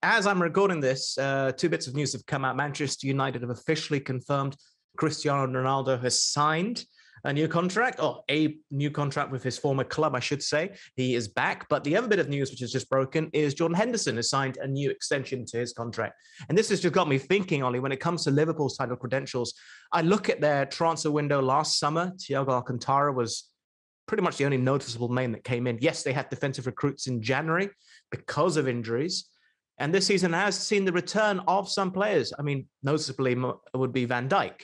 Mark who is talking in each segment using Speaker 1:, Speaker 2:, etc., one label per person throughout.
Speaker 1: as I'm recording this, two bits of news have come out. Manchester United have officially confirmed Cristiano Ronaldo has signed a new contract, or a new contract with his former club, I should say. He is back. But the other bit of news, which has just broken, is Jordan Henderson has signed a new extension to his contract. And this has just got me thinking, Ollie, when it comes to Liverpool's title credentials, I look at their transfer window last summer. Thiago Alcantara was pretty much the only noticeable name that came in. Yes, they had defensive recruits in January because of injuries. And this season has seen the return of some players. I mean, noticeably would be Van Dijk,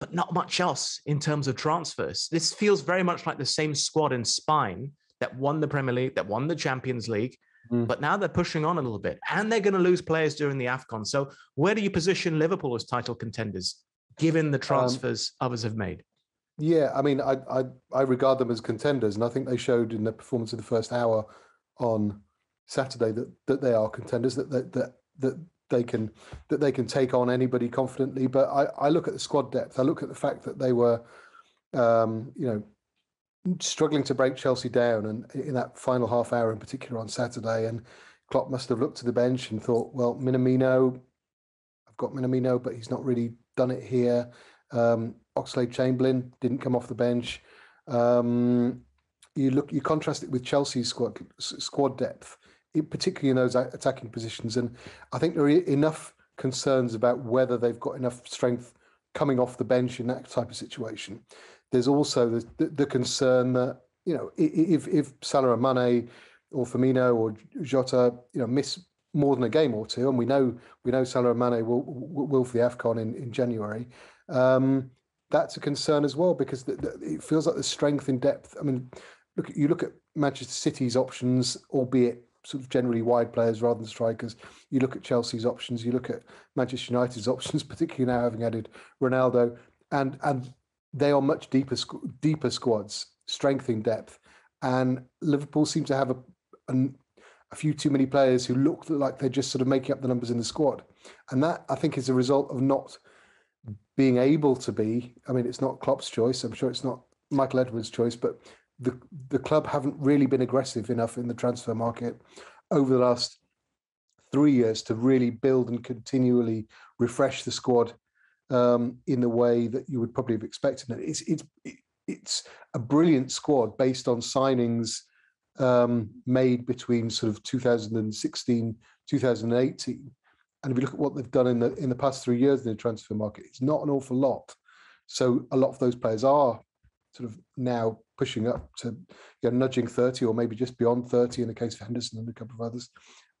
Speaker 1: but not much else in terms of transfers. This feels very much like the same squad in spine that won the Premier League, that won the Champions League, but now they're pushing on a little bit, and they're going to lose players during the AFCON. So where do you position Liverpool as title contenders, given the transfers others have made?
Speaker 2: Yeah, I mean, I regard them as contenders, and I think they showed in the performance of the first hour on Saturday that they are contenders, that they can take on anybody confidently. But I look at the squad depth. I look at the fact that they were, struggling to break Chelsea down, and in that final half hour in particular on Saturday, and Klopp must have looked to the bench and thought, well, Minamino, I've got Minamino, but he's not really done it here. Oxlade-Chamberlain didn't come off the bench. You contrast it with Chelsea's squad depth, particularly in those attacking positions, and I think there are enough concerns about whether they've got enough strength coming off the bench in that type of situation. There's also the concern that, if Salah and Mane or Firmino or Jota miss more than a game or two, and we know Salah and Mane will for the AFCON in January. That's a concern as well, because it feels like the strength in depth. I mean, you look at Manchester City's options, albeit sort of generally wide players rather than strikers. You look at Chelsea's options. You look at Manchester United's options, particularly now having added Ronaldo, and they are much deeper squads, strength in depth. And Liverpool seem to have a few too many players who look like they're just sort of making up the numbers in the squad, and that, I think, is a result of not being able to be. I mean, it's not Klopp's choice. I'm sure it's not Michael Edwards' choice, but the club haven't really been aggressive enough in the transfer market over the last 3 years to really build and continually refresh the squad in the way that you would probably have expected. It's a brilliant squad based on signings made between sort of 2016, 2018. And if you look at what they've done in the past 3 years in the transfer market, it's not an awful lot. So a lot of those players are sort of now pushing up to nudging 30 or maybe just beyond 30 in the case of Henderson and a couple of others.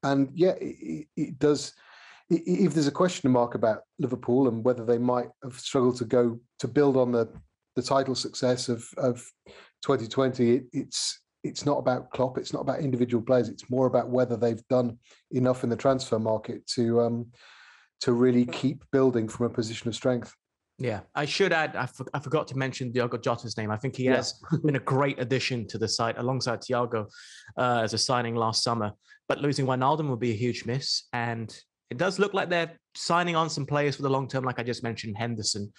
Speaker 2: And yeah, it does. If there's a question mark about Liverpool and whether they might have struggled to build on the title success of 2020, it's not about Klopp. It's not about individual players. It's more about whether they've done enough in the transfer market to really keep building from a position of strength.
Speaker 1: Yeah, I should add, I forgot to mention Diogo Jota's name. I think he has been a great addition to the side alongside Thiago as a signing last summer. But losing Wijnaldum would be a huge miss. And it does look like they're signing on some players for the long term, like I just mentioned, Henderson.